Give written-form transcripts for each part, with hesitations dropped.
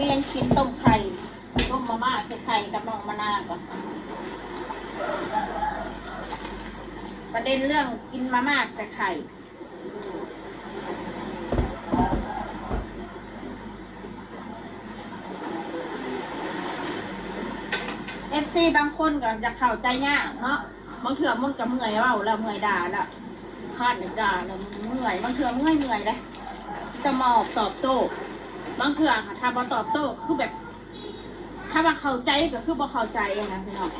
นี่ยังกินต้มไข่ต้มมาม่าใส่ไข่กับน้องมะนาวก่อนประเด็นเรื่องกินมาม่าใส่ไข่FC บางคนก็จะเข้าใจยากเนาะบางเถื่อมันก็เมื่อยเว้าแล้วเมื่อยด่าแล้วคาดด่าแล้วเมื่อยบางเถื่อเมื่อยเลยจะมาออกตอบโต้บางเถื่อค่ะถ้าบ่ตอบโต้คือแบบถ้าว่าเข้าใจก็คือบ่เข้าใจนะพี่น้อง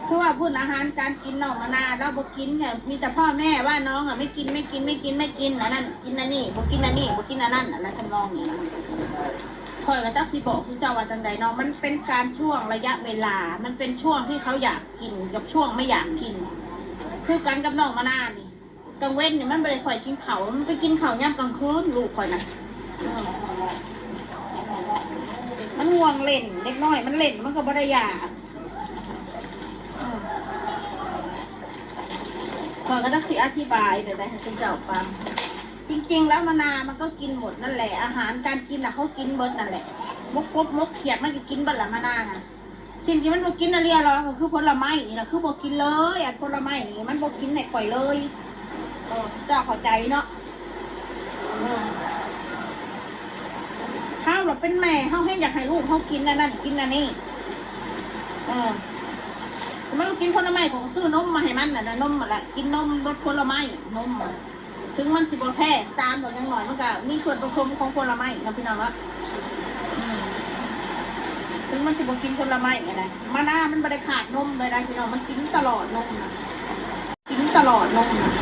คือว่าพูดอาหารการกินน้องมะนาวเราบ่กินเนี่ยมีแต่พ่อแม่ว่าน้องอ่ะไม่กินอันนั้นกินอันนี้บ่กินอันนี้บ่กินอันนั้นอะไรทำนองนี้นะคอยกับจักสิบอกคือเจ้าว่าจังใดเนาะมันเป็นการช่วงระยะเวลามันเป็นช่วงที่เขาอยากกินกับช่วงไม่อยากกินคือกันกับน้องมะนาวนี่กลางเว้นเนี่ยมันไม่ได้คอยกินเขามันไปกินเขาย่ำกลางคืนลูกคอยนะมันห่วงเล่นเล็กน้อยมันเล่นมันก็บ่ได้ยาคอยก็จักสิอธิบายเดี๋ยวได้ให้คุณเจ้าฟังจริงๆแล้วมะนาวมันก็กินหมดนั่นแหละอาหารการกินน่ะเขากินเบิดนั่นแหละมกกบมกเขียดมันก็กินเบิดละมะนาวนะสิ่งที่มันบ่กินอะไรหรอกก็คือผลไม้นี่แหละคือบ่กินเลยผลไม้นี่มันบ่กินในก่อยเลยเจ้าเข้าใจเนาะข้าวเราเป็นแม่เขาให้อยากให้ลูกเขากินนั่นกินอันนี้มันกินผลไม้ของซื้อนมมาให้มันน่ะนมอะไรกินนมรสผลไม้นมถึงมันสิบแพ้ตามแบบยังหน่อยมันก็มีส่วนผสมของผลไม้นะพี่น้องว่าถึงมันสิบกินผลไม้ไงมะนาวมันไม่ได้ขาดนมเลยนะพี่น้องมันกินตลอดนมนะกินตลอดนมนะ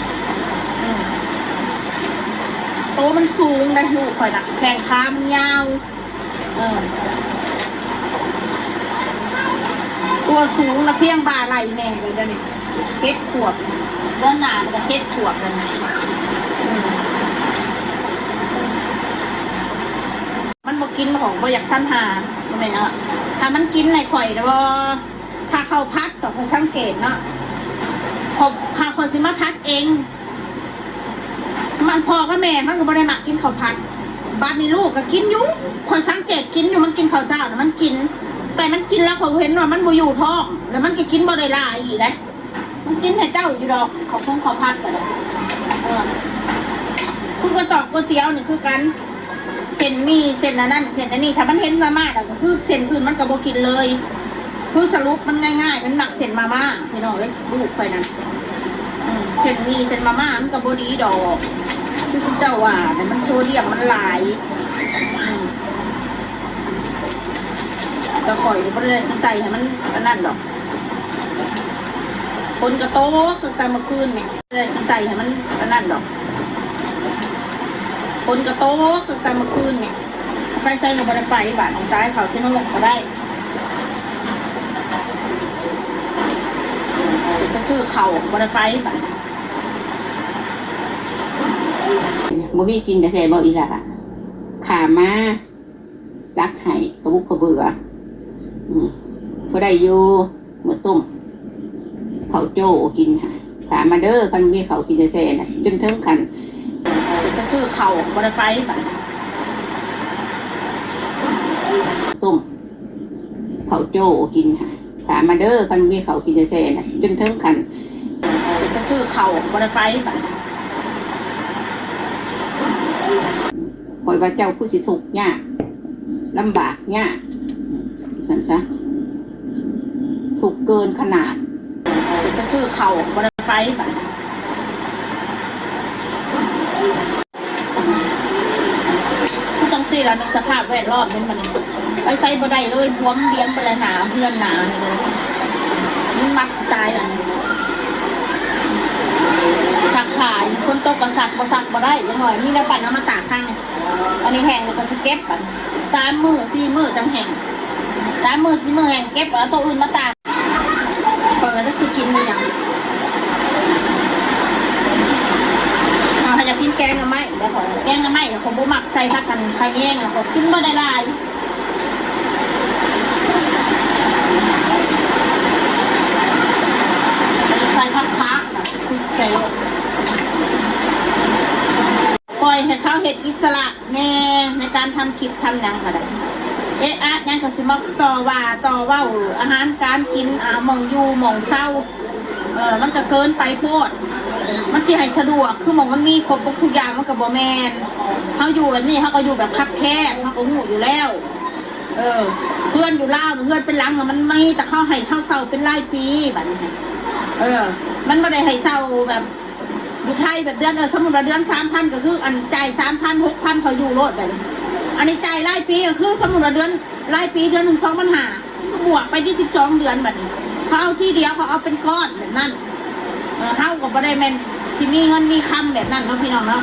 โตมันสูงได้ลูกคอยนะแข่งขามันยาวตัวสูงนะเพียงบ่าไหลแม่เลยเดี๋ยวนี้เก็ดขวบเดินหนาจะเก็ดขวบเลยมันบอกกินของบอยากชั้นหาไม่เป็นอะถ้ามันกินในข่อยแล้วถ้าเขาพัดต่อเขาสังเกตเนาะพาคนสิมาพัดเองมันพอก็แม่มันก็ไม่ได้หมักกินข้าวผัดบ้านมีลูกก็กินอยู่คนสังเกตกินอยู่มันกินข้าวเจ้าแต่มันกินแต่มันกินแล้วเขาเห็นว่ามันบ่อยู่ท้องแล้วมันก็กินบ่ได้ลายอีกนะมันกินให้เจ้าอยู่ดอกเขาคงเขาพัดกันเลยคือกระตอกก๋วยเตี๋ยวนี่คือกันเส้นมีเส้นนั้นเส้นอันนี้ถ้ามันเห็นมาม่าก็คือเส้นอื่นมันก็บ่กินเลยคือสรุปมันง่ายๆมันหมักเส้นมาม่าพี่น้องเลยลูกไปนั่นเส้นมีเส้นมาม่ามันก็บ่ดีดอกคือเจ้าว่าแต่มันโซเดียมมันหลายจะข่อยก็ไม่ได้ใส่ให้มันนั่นดอกคนกระโต๊ะตั้งแต่เมื่อคืนเนี่ยไม่ได้ใส่ให้มันนั่นดอกคนกระโต๊ะตั้งแต่เมื่อคืนเนี่ยไปใส่ลงไปในไฟบาดของซ้ายเขาใช้น้ำลงก็ได้ไปซื้อเข่าบนไฟบาดบ่มีกินแต่บ่อีหล่ะขามาตักให้กระบุกกระเบือก็ได้อยู่เมื่อต้มเขาโจ้กินค่ะขามาเด้อกันมีเขากินแต่น่ะจนถึงขันไปซื้อเข่าบนไฟบาดต้มเขาโจ้กินค่ะขามาเด้อกันมีเขากินแต่น่ะจนถึงขันไปซื้อเข่าบนไฟบาดคอยว่าเจ้าผู้สิทุกข์ยากลำบากยากสันซะถูกเกินขนาดไปซื้อเข่าบนไฟแบบผู้ต้องซีแล้วในสภาพแวดล้อมเป็นมันไปใช้บ่ได้เลยพวมเลี้ยงไปเลยหนาเพื่อนหนาเลยมันมัดตายอ่ะสักผ่าคนตกกระสักบ่ได้ยังหน่อยมีแล้วปั่นเอามาตากข้างเนี่ยอันนี้แห้งแล้วก็สเก็ตปั่น3 มื้อ 4 มื้อจังแห้ง3 มื้อ 4 มื้อแห้งเก็บเอาตัวอื่นมาตากเปิดแล้วจะกินอย่างถ้าจะกินแกงอะไม่เดี๋ยวขอแกงอะไม่เดี๋ยวผมบุหมักใส่ผักกันไข่แยงแล้วก็กินบ่ได้ลายใส่ผักใส่ค ล่อยให้เขาเฮ็ดอิสระแน่ในการทำคลิปทำหยังก็ได้ยังก็สิมาต่อว่าอาหารการกินหม่องอยู่หม่องเช่ามันก็เกินไปโพดมันสิให้สะดวกคือหม่องมันมีครบทุกอย่างมันก็บ่แม่นเฮาอยู่แบบนี้เฮาก็อยู่แบบคับแคบเฮาก็ฮู้อยู่แล้วเพื่อนอยู่ลาวเพื่อนเป็นหลังมันไม่แต่เขาให้เท่าเซาเป็นรายปีแบบนี้มันไม่ได้ให้เซาแบบอยู่ไทยแบบเดือนสมมติว่าเดือน3,000ก็คืออันจ่าย3,000 6,000เขาอยู่โลดแบบอันนี้จ่ายรายปีก็คือสมมติว่าเดือนรายปีเดือน1 2,500บวกไปที่12 เดือนแบบนี้เขาเอาที่เดียวเขาเอาเป็นก้อนแบบนั้นเขาก็บ่ได้แม่นที่มีเงินมีคำแบบนั้นเนาะพี่น้องเนาะ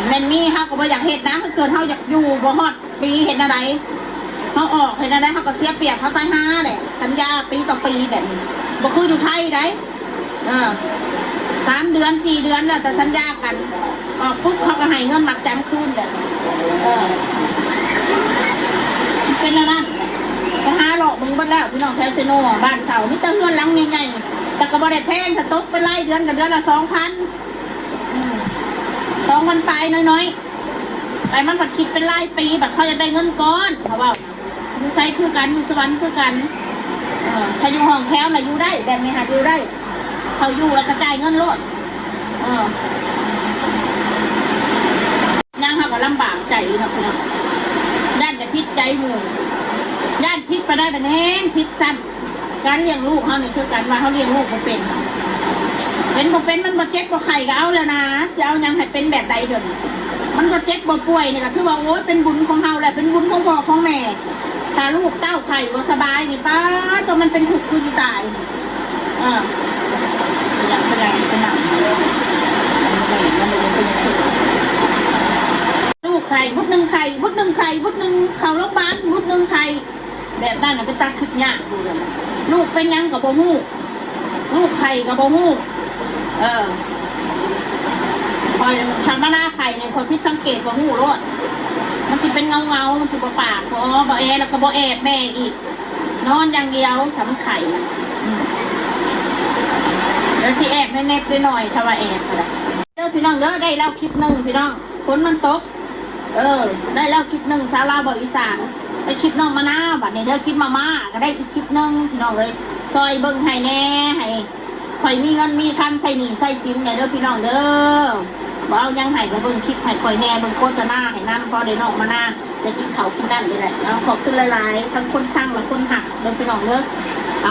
แม่นมีเขาก็บ่อยากเฮ็ดนะถ้าเกิดเขาอยากอยู่บ่ฮอดปีเฮ็ดอะไรเขาออกเห็นอะไรเขาก็เสียเปรียบเขาตายห้าแหละสัญญาปีต่อปีแบบนี้บ่คืออยู่ไทยได้3 เดือน 4 เดือนแล้วแต่สัญญากันออกปุ๊บเขาก็ให้เงินหมัดจำคืนแบบเป็นแล้วนั่นไปหาหลอกมึงบ้านแล้วพี่น้องแถวเซโนบ้านเสามิตรเฮือนหลังใหญ่ๆแต่ก็บ่ได้แพงถ้าตกไปไล่เดือนกับเดือนละ 2,000 ไปน้อยๆไปมันผัดคิดเป็นรายปีบัดเขาจะได้เงินก้อนเขาว่าอยู่ไซคือกันอยู่สวรรค์คือกันถ้าอยู่ห้องแถวน่ะอยู่ได้แบบนี้หาอยู่ได้เขาอยู่แล้วกระจายเงินโลดยังเขาก็ลำบากใจนะพี่น้องย่านจะพิษใจหมู่ย่านพิษไปได้เป็นแห้งพิษซ้ำการเลี้ยงลูกเขาเนี่ยคือการว่าเขาเลี้ยงลูกบ่เป็นมันบ่เจ็บบ่ไข่ก็เอาแล้วนะจะเอายังให้เป็นแบบใดเดี๋ยวนี้มันก็เจ็บบ่ป่วยนี่ก็คือว่าโอ๊ยเป็นบุญของเฮาแหละเป็นบุญของพ่อของแม่ถ้าลูกเต้าไข่บ่สบายนี่ป้าตัวมันเป็นทุกข์คือตายอย่างเป็นหนักลูกไข่บุดหนึ่งเขาโรงพยาบาลบุดหนึ่งไข่แบบนั้นเป็นตาคึกยากดูเลยลูกเป็นยังกับบ่ฮู้ลูกไข่กับบ่ฮู้คอยทำหน้าไข่เนี่ยคอยพิจสังเกตบ่ฮู้รถมันสิเป็นเงามันสิบ่ปากบ่แอแล้วก็บ่แอบแม่อีกนอนอย่างเดียวทำไข่แล้วสิแอบแนบๆหน่อยถ้าว่าแอบอะไรเด้อพี่น้องเด้อได้แล้วคลิปหนึ่งพี่น้องฝนมันตกได้แล้วคลิปหนึ่งชาวลาวบอกอีสานไปคลิปน้องมะนาวบัดนี้เด้อคลิปมาม่าก็ได้อีกคลิปหนึ่งพี่น้องเลยซอยเบิ่งให้แน่ให้ข่อยมีเงินมีคำใส่หนีใส่สินไงเด้อพี่น้องเด้อบ่เอายังให้ก็เบิ่งคลิปให้ข่อยแน่เบิ่งโฆษณาให้น้ำพอได้น้องมะนาวจะกินเขากินนั่นเลยแหละขอบคุณหลายๆทั้งคนสร้างและคนหักเด้อพี่น้องเด้อ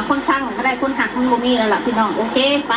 คนสร้างก็ได้คนหักมันบ่มีแล้วล่ะพี่น้องโอเคไป